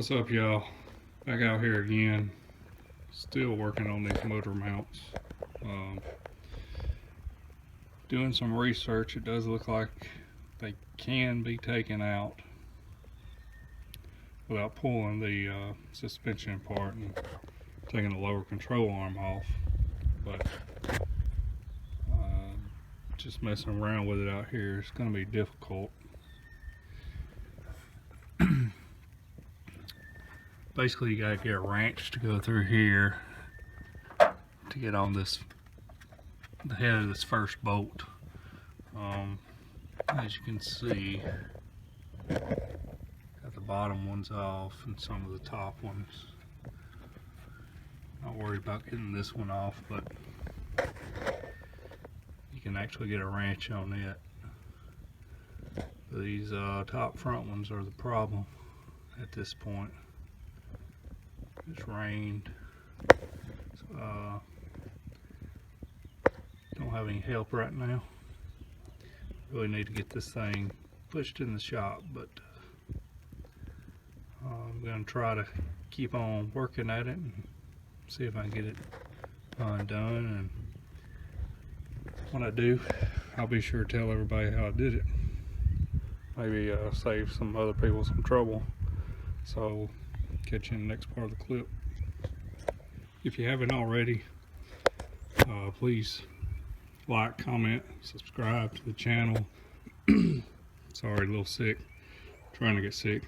What's up, y'all? Back out here again, still working on these motor mounts. Doing some research. It does look like they can be taken out without pulling the suspension apart and taking the lower control arm off, but just messing around with it out here is going to be difficult. Basically, you got to get a wrench to go through here to get on the head of this first bolt. As you can see, got the bottom ones off and some of the top ones. Not worried about getting this one off, but you can actually get a wrench on it. These top front ones are the problem at this point. It's rained, so don't have any help right now. Really need to get this thing pushed in the shop, but I'm going to try to keep on working at it and see if I can get it done. And when I do, I'll be sure to tell everybody how I did it. Maybe save some other people some trouble. So catch you in the next part of the clip. If you haven't already, please like, comment, subscribe to the channel. Sorry, a little sick, trying to get sick.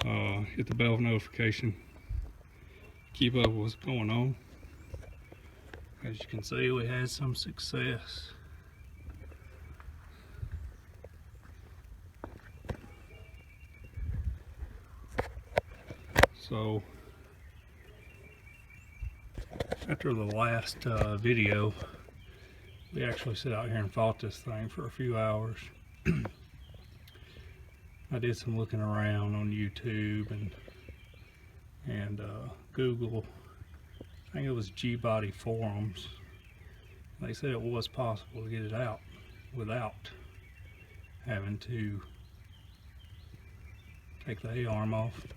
Hit the bell notification, keep up with what's going on. As you can see, we had some success. So after the last video, we actually sat out here and fought this thing for a few hours. I did some looking around on YouTube and Google. I think it was G-Body forums. They said it was possible to get it out without having to take the A-arm off.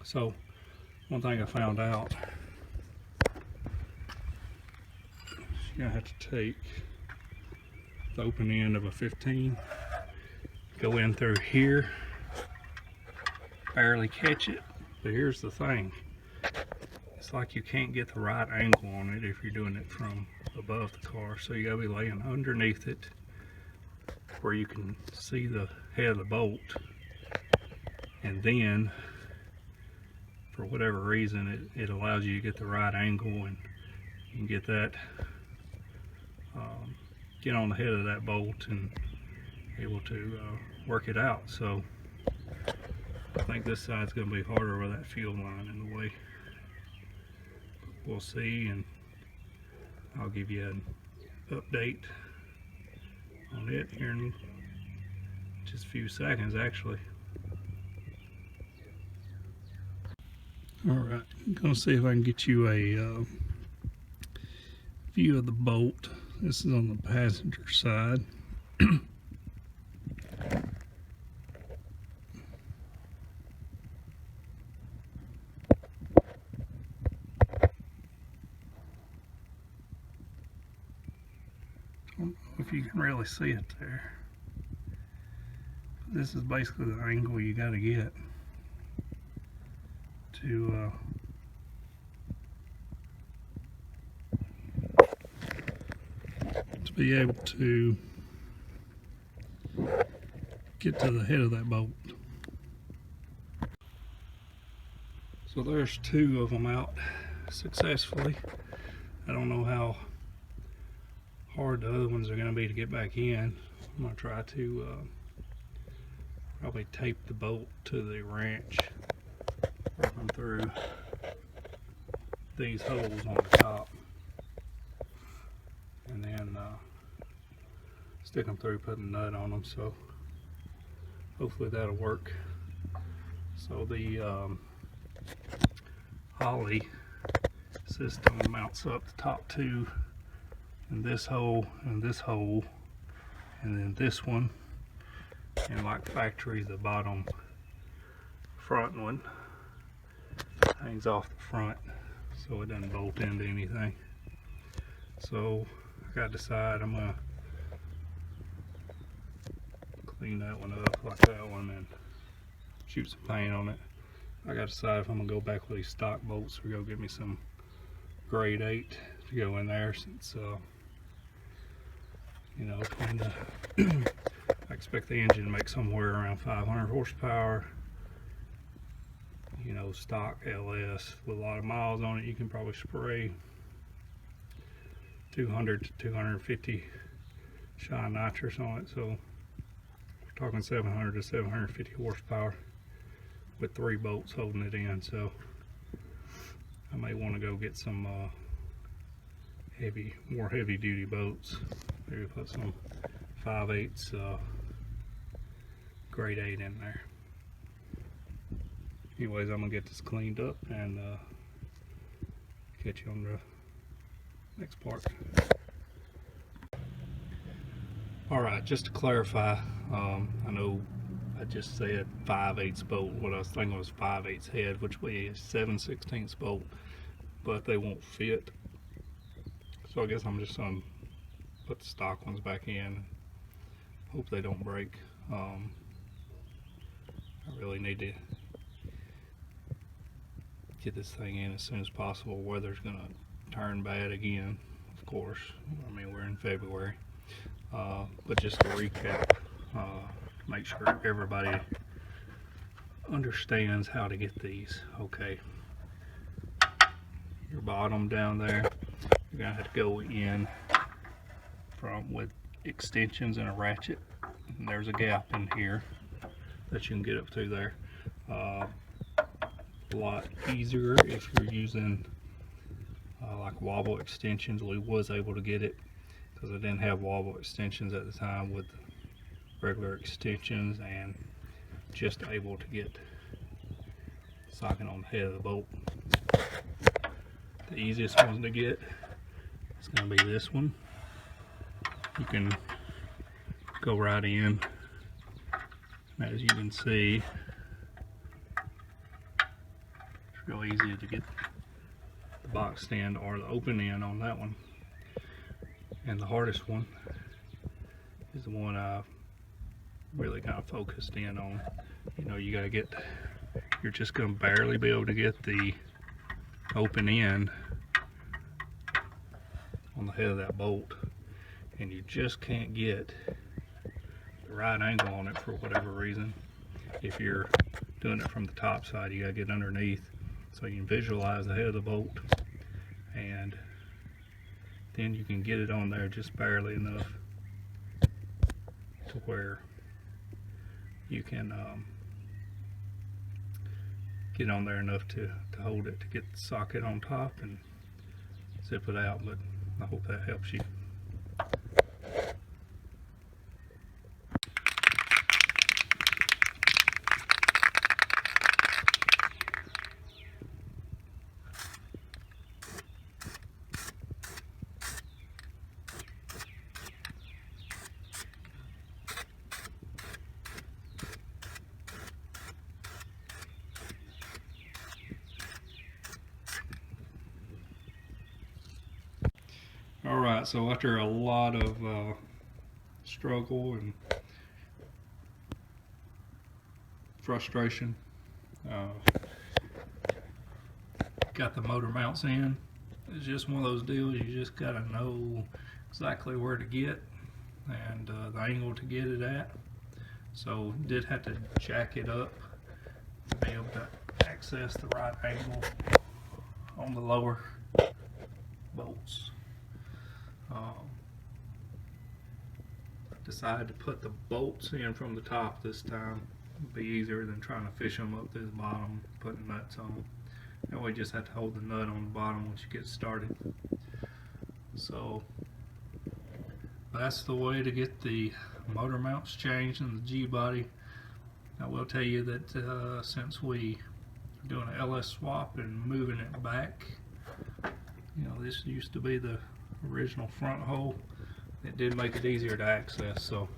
So one thing I found out, you're gonna have to take the open end of a 15, go in through here, barely catch it. But here's the thing, it's like you can't get the right angle on it if you're doing it from above the car, so you gotta be laying underneath it where you can see the head of the bolt, and then for whatever reason it allows you to get the right angle and you can get that get on the head of that bolt and able to work it out. So I think this side's going to be harder with that fuel line in the way. We'll see, and I'll give you an update on it here in just a few seconds actually. Alright, I'm going to see if I can get you a view of the bolt. This is on the passenger side. I don't know if you can really see it there. This is basically the angle you got to get to be able to get to the head of that bolt. So there's two of them out successfully. I don't know how hard the other ones are going to be to get back in. I'm going to try to probably tape the bolt to the wrench, working through these holes on the top, and then stick them through, putting a nut on them. So hopefully that'll work. So the Holley system mounts up the top two in this hole and this hole, and then this one, and like factory, the bottom front one hangs off the front, so it doesn't bolt into anything. So I gotta decide. I'm gonna clean that one up like that one and shoot some paint on it. I gotta decide if I'm gonna go back with these stock bolts or go get me some grade 8 to go in there, since you know, between the I expect the engine to make somewhere around 500 horsepower. You know, stock LS with a lot of miles on it, you can probably spray 200 to 250 shine nitrous on it. So we're talking 700 to 750 horsepower with 3 bolts holding it in. So I may want to go get some more heavy duty bolts. Maybe put some 5/8 grade 8 in there. Anyways, I'm gonna get this cleaned up and catch you on the next part. Alright, just to clarify, I know I just said 5/8 bolt. What I was thinking was 5/8 head, which would be a 7/16 bolt, but they won't fit. So I guess I'm just gonna put the stock ones back in. Hope they don't break. I really need to get this thing in as soon as possible. Weather's gonna turn bad again, of course. I mean, we're in February. But just to recap, make sure everybody understands how to get these. Okay, your bottom down there, you're gonna have to go in with extensions and a ratchet, and there's a gap in here that you can get up through there. A lot easier if you're using like wobble extensions. We was able to get it because I didn't have wobble extensions at the time, with regular extensions, and just able to get socket on the head of the bolt. The easiest one to get is going to be this one. You can go right in, and as you can see, it's real easy to get the box stand or the open end on that one. And the hardest one is the one I really kind of focused in on. You know, you gotta get, you're just gonna barely be able to get the open end on the head of that bolt, and you just can't get the right angle on it for whatever reason. If you're doing it from the top side, you gotta get underneath so you can visualize the head of the bolt, and then you can get it on there just barely enough to where you can get on there enough to hold it, to get the socket on top and zip it out. But I hope that helps you. Alright, so after a lot of struggle and frustration, got the motor mounts in. It's just one of those deals, you just gotta know exactly where to get and the angle to get it at. So did have to jack it up to be able to access the right angle on the lower bolts. Decided to put the bolts in from the top this time. It'd be easier than trying to fish them up through the bottom, putting nuts on. And we just have to hold the nut on the bottom once you get started. So that's the way to get the motor mounts changed in the G-body. I will tell you that since we are doing an LS swap and moving it back, you know, this used to be the original front hole. It did make it easier to access, so.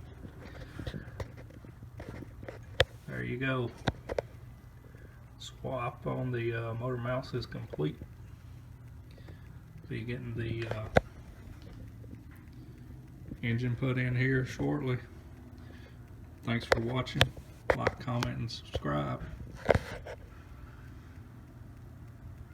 There you go. swap on the motor mounts is complete. Be getting the engine put in here shortly. Thanks for watching. Like, comment, and subscribe.